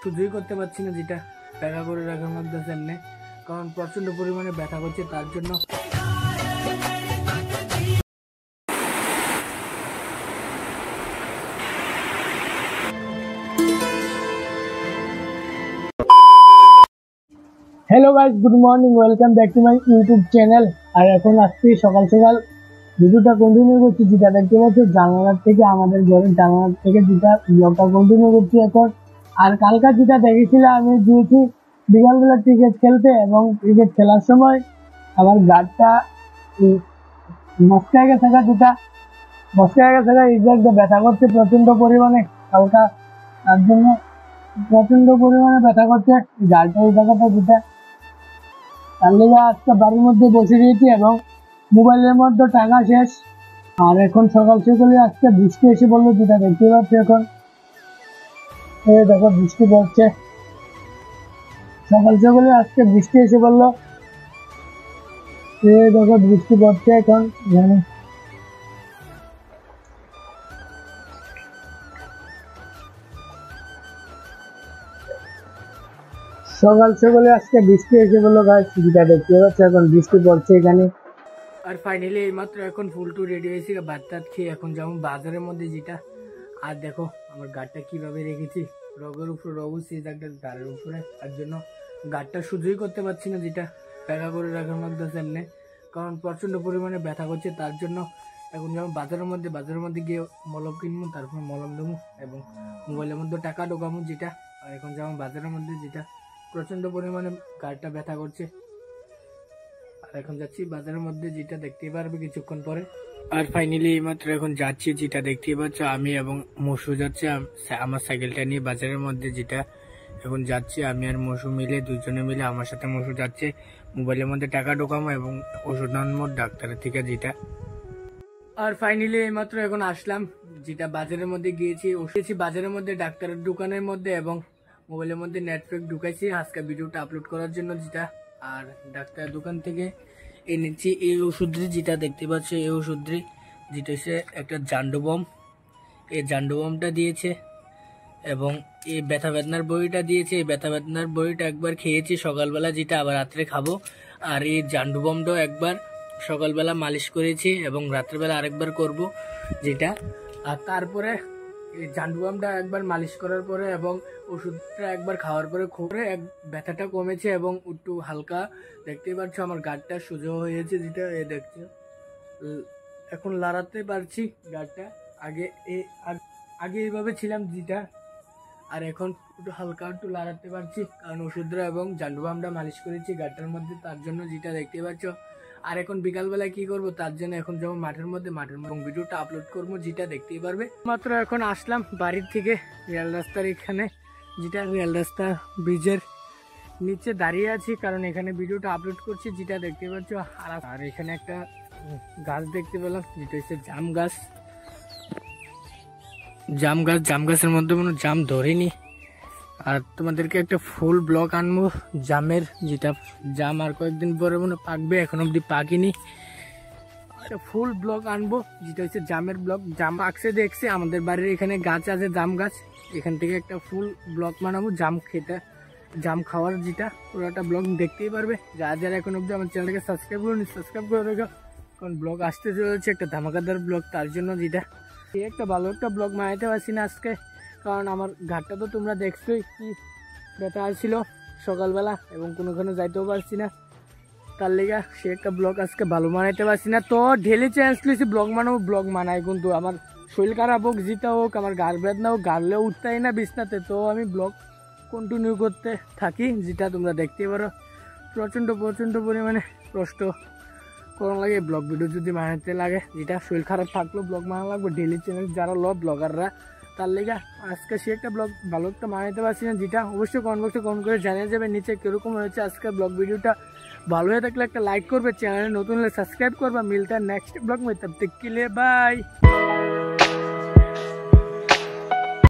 সহ্যই করতে পারছি না, যেটা ব্যথা করে রাখার মধ্যে সামনে, কারণ প্রচণ্ড পরিমাণে ব্যথা করছে। তার জন্য hello guys, good morning, welcome back to my YouTube channel. আর এখন আজকে সকাল সকাল ভিডিওটা কন্টিনিউ করছি, যেটা দেখতে পাচ্ছি জানালার থেকে, আমাদের ঘরের জানালার থেকে যেটা ব্লগটা কন্টিনিউ করছি এখন। আর কালকা যেটা দেখেছিলাম, আমি গিয়েছি বিকালবেলা ক্রিকেট খেলতে, এবং ক্রিকেট খেলার সময় আমার গাড়টা মস্কায় গেছে, যেটা মস্কায় গেছে, এক্সাক্ট ব্যথা করছে প্রচন্ড পরিমাণে কালকা। তার জন্য প্রচন্ড পরিমাণে ব্যথা করছে গাড়টা, এই জায়গাটা যেটা। তার লেগে আজকে বাড়ির মধ্যে বসে দিয়েছি এবং মোবাইলের মধ্যে টাকা শেষ। আর এখন সকাল সকালে আজকে বৃষ্টি এসে বললো, যেটা দেখতে পাচ্ছি এখন। এই দেখো বৃষ্টি পড়ছে, সকাল সকালে আজকে বৃষ্টি এসে বললো। এই দেখো বৃষ্টি পড়ছে এখন। সকাল সকালে আজকে বৃষ্টি এসে বললো গাইস, যেটা দেখতে পাচ্ছি এখন বৃষ্টি পড়ছে এখানে। আর ফাইনালি এইমাত্র এখন ফুল টু রেডি হয়েছি, ভাত টাত খেয়ে এখন যাবো বাজারের মধ্যে, যেটা। আর দেখো আমার গাড়টা কিভাবে রেখেছি, রগের উপরে রগ উঠছে গাড়ির উপরে। তার জন্য গাড়টা সহ্যই করতে পারছি না, যেটা ব্যথা করে রাখার মধ্যে সামনে, কারণ প্রচণ্ড পরিমাণে ব্যথা করছে। তার জন্য এখন যাবো বাজারের মধ্যে গিয়ে মলম কিনবো, তারপর মলম দেবো এবং মোবাইলের মধ্যে টাকা ঢোকাবো, যেটা। আর এখন যাবো বাজারের মধ্যে, যেটা প্রচন্ড পরিমাণে গাড়টা ব্যথা করছে। আর এখন যাচ্ছি বাজারের মধ্যে, যেটা দেখতে পারবে কিছুক্ষণ পরে। আর ফাইনালি এইমাত্র এখন যাচ্ছি, যেটা দেখতে পাচ্ছ আমি এবং মসু যাচ্ছে আমার সাইকেলটা নিয়ে বাজারের মধ্যে, যেটা এখন যাচ্ছি আমি আর মসু মিলে, দুজনে মিলে। আমার সাথে মসু যাচ্ছে মোবাইলের মধ্যে টাকা ঢোকামো এবং ওষুধ আনবো ডাক্তারের থেকে, যেটা। আর ফাইনালি এইমাত্র এখন আসলাম, যেটা বাজারের মধ্যে গিয়েছি বাজারের মধ্যে ডাক্তারের দোকানের মধ্যে, এবং মোবাইলের মধ্যে নেটওয়ার্ক ঢুকাইছি আজকে ভিডিওটা আপলোড করার জন্য, যেটা। আর ডাক্তারের দোকান থেকে এনেছি এই ওষুধটি, যেটা দেখতে পাচ্ছ, এই ওষুধটি যেটা হচ্ছে একটা জান্ডুবম। এই জান্ডুবমটা দিয়েছে এবং এই ব্যথা বেদনার বড়িটা দিয়েছে। এই ব্যথা বেদনার বড়িটা একবার খেয়েছি সকালবেলা, যেটা আবার রাত্রে খাবো। আর এই জান্ডুবমটাও একবার সকালবেলা মালিশ করেছি এবং রাত্রেবেলা আরেকবার করব, যেটা। আর তারপরে এই জান্ডুবামটা একবার মালিশ করার পরে এবং ওষুধটা একবার খাওয়ার পরে ব্যথাটা কমেছে এবং একটু হালকা দেখতেই পাচ্ছ আমার গাড়টা সোজা হয়েছে, যেটা দেখছো এখন লড়াতে পারছি গাড়টা। আগে এইভাবে ছিলাম, যেটা। আর এখন একটু হালকা একটু লড়াতে পারছি, কারণ ওষুধটা এবং জান্ডুবামটা মালিশ করেছি গাড়টার মধ্যে, তার জন্য, যেটা দেখতে পাচ্ছ। আর এখন বিকালবেলায় কি করব, তার জন্য এখন যাবো মাঠের মধ্যে ভিডিওটা আপলোড করবো, যেটা দেখতেই পারবে। মাত্র এখন আসলাম বাড়ির থেকে রেল রাস্তার এখানে, যেটা রেল রাস্তা ব্রিজের নিচে দাঁড়িয়ে আছি, কারণ এখানে ভিডিওটা আপলোড করছি, যেটা দেখতে পাচ্ছ। আর এখানে একটা গাছ দেখতে পেলাম, যেটা হচ্ছে জাম গাছের মধ্যে কোনো জাম ধরেনি। আর তোমাদেরকে একটা ফুল ব্লগ আনবো জামের, যেটা জাম আর কয়েকদিন পরে মনে পাকবে, এখন অব্দি পাকিনি। একটা ফুল ব্লগ আনবো, যেটা হচ্ছে জামের ব্লগ। জাম পাকছে দেখছে, আমাদের বাড়ির এখানে গাছ আছে জাম গাছ, এখান থেকে একটা ফুল ব্লগ বানাবো জাম খাওয়ার, যেটা পুরোটা ব্লগ দেখতেই পারবে। যারা এখন অব্দি আমার চ্যানেলটাকে সাবস্ক্রাইব করে রেখো, কারণ ব্লগ আসতে চলেছে একটা ধামাকাদার ব্লগ, তার জন্য, যেটা। একটা ভালো একটা ব্লগ বানাইতে পারছি না আজকে, কারণ আমার ঘাটটা তো তোমরা দেখছোই কি ব্যথা ছিল সকালবেলা, এবং কোনোখানে যাইতেও পারছি না। তার লেগে সে একটা ব্লগ আজকে ভালো বানাইতে পারছি না। তো ডেলি চ্যালেঞ্জ লিছি ব্লগ মানাই, কিন্তু আমার শরীর খারাপ হোক, জিতা হোক, আমার গাড় বেদনা হোক, গাড়লেও উঠতেই না বিছনাতে, তো আমি ব্লগ কন্টিনিউ করতে থাকি, যেটা তোমরা দেখতে পারো। প্রচণ্ড পরিমাণে কষ্ট করার লাগে ব্লগ ভিডিও যদি বানাতে লাগে, যেটা শরীর খারাপ থাকলেও ব্লগ বানানো লাগবে ডেলি চ্যানেল যারা ব্লগাররা, তার লেগে আজকে সে একটা ব্লগ ভালো একটা বানাইতে পারছি না, যেটা অবশ্যই কমেন্ট বক্সে কমেন্ট করে জানিয়ে যাবে নিচে কিরকম হয়েছে আজকে ব্লগ ভিডিওটা। ভালো হয়ে থাকলে একটা লাইক করবে, চ্যানেলে নতুন হলে সাবস্ক্রাইব করবা। মিলতা নেক্সট ব্লগ में, तब तक के लिए बाय।